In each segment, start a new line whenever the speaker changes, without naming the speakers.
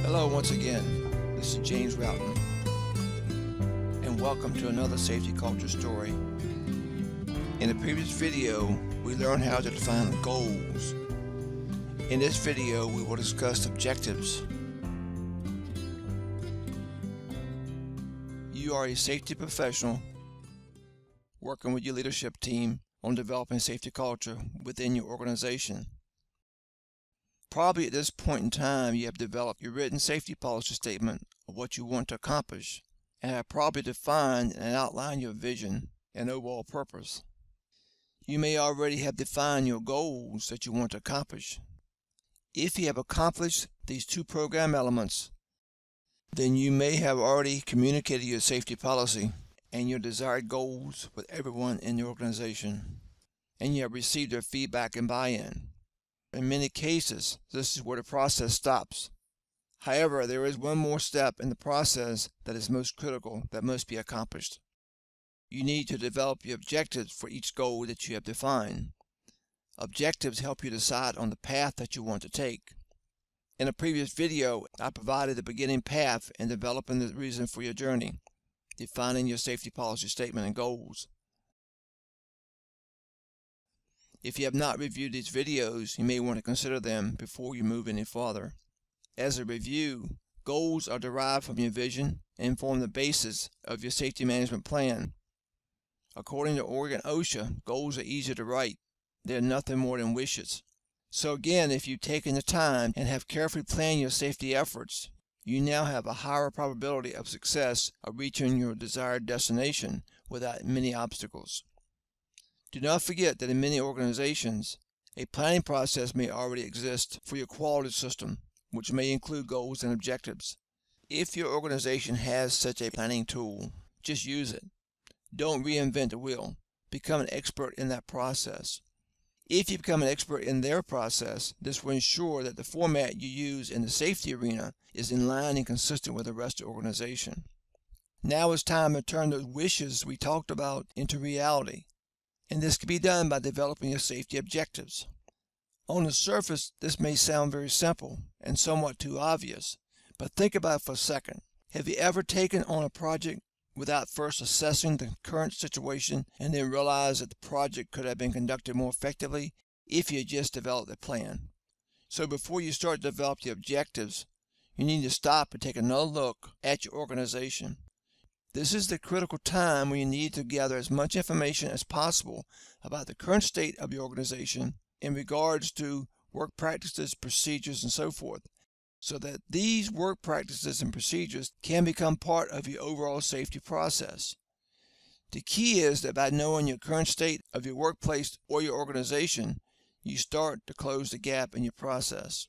Hello once again, this is James Roughton, and welcome to another safety culture story. In the previous video, we learned how to define goals. In this video, we will discuss objectives. You are a safety professional working with your leadership team on developing safety culture within your organization. Probably at this point in time, you have developed your written safety policy statement of what you want to accomplish, and have probably defined and outlined your vision and overall purpose. You may already have defined your goals that you want to accomplish. If you have accomplished these two program elements, then you may have already communicated your safety policy and your desired goals with everyone in the organization, and you have received their feedback and buy-in. In many cases, this is where the process stops. However, there is one more step in the process that is most critical that must be accomplished. You need to develop your objectives for each goal that you have defined. Objectives help you decide on the path that you want to take. In a previous video, I provided the beginning path in developing the reason for your journey, defining your safety policy statement and goals. If you have not reviewed these videos, you may want to consider them before you move any farther. As a review, goals are derived from your vision and form the basis of your safety management plan. According to Oregon OSHA, goals are easy to write. They are nothing more than wishes. So again, if you've taken the time and have carefully planned your safety efforts, you now have a higher probability of success of reaching your desired destination without many obstacles. Do not forget that in many organizations, a planning process may already exist for your quality system, which may include goals and objectives. If your organization has such a planning tool, just use it. Don't reinvent the wheel. Become an expert in that process. If you become an expert in their process, this will ensure that the format you use in the safety arena is in line and consistent with the rest of the organization. Now it's time to turn those wishes we talked about into reality. And this can be done by developing your safety objectives. On the surface, this may sound very simple and somewhat too obvious, but think about it for a second. Have you ever taken on a project without first assessing the current situation and then realized that the project could have been conducted more effectively if you had just developed a plan? So before you start to develop the objectives, you need to stop and take another look at your organization. This is the critical time when you need to gather as much information as possible about the current state of your organization in regards to work practices, procedures, and so forth, so that these work practices and procedures can become part of your overall safety process. The key is that by knowing your current state of your workplace or your organization, you start to close the gap in your process.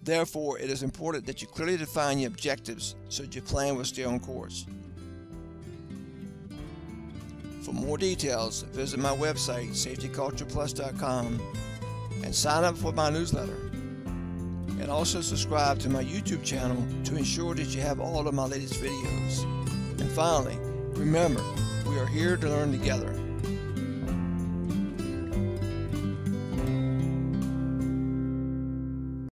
Therefore, it is important that you clearly define your objectives so that your plan will stay on course. For more details, visit my website, safetycultureplus.com, and sign up for my newsletter. And also subscribe to my YouTube channel to ensure that you have all of my latest videos. And finally, remember, we are here to learn together.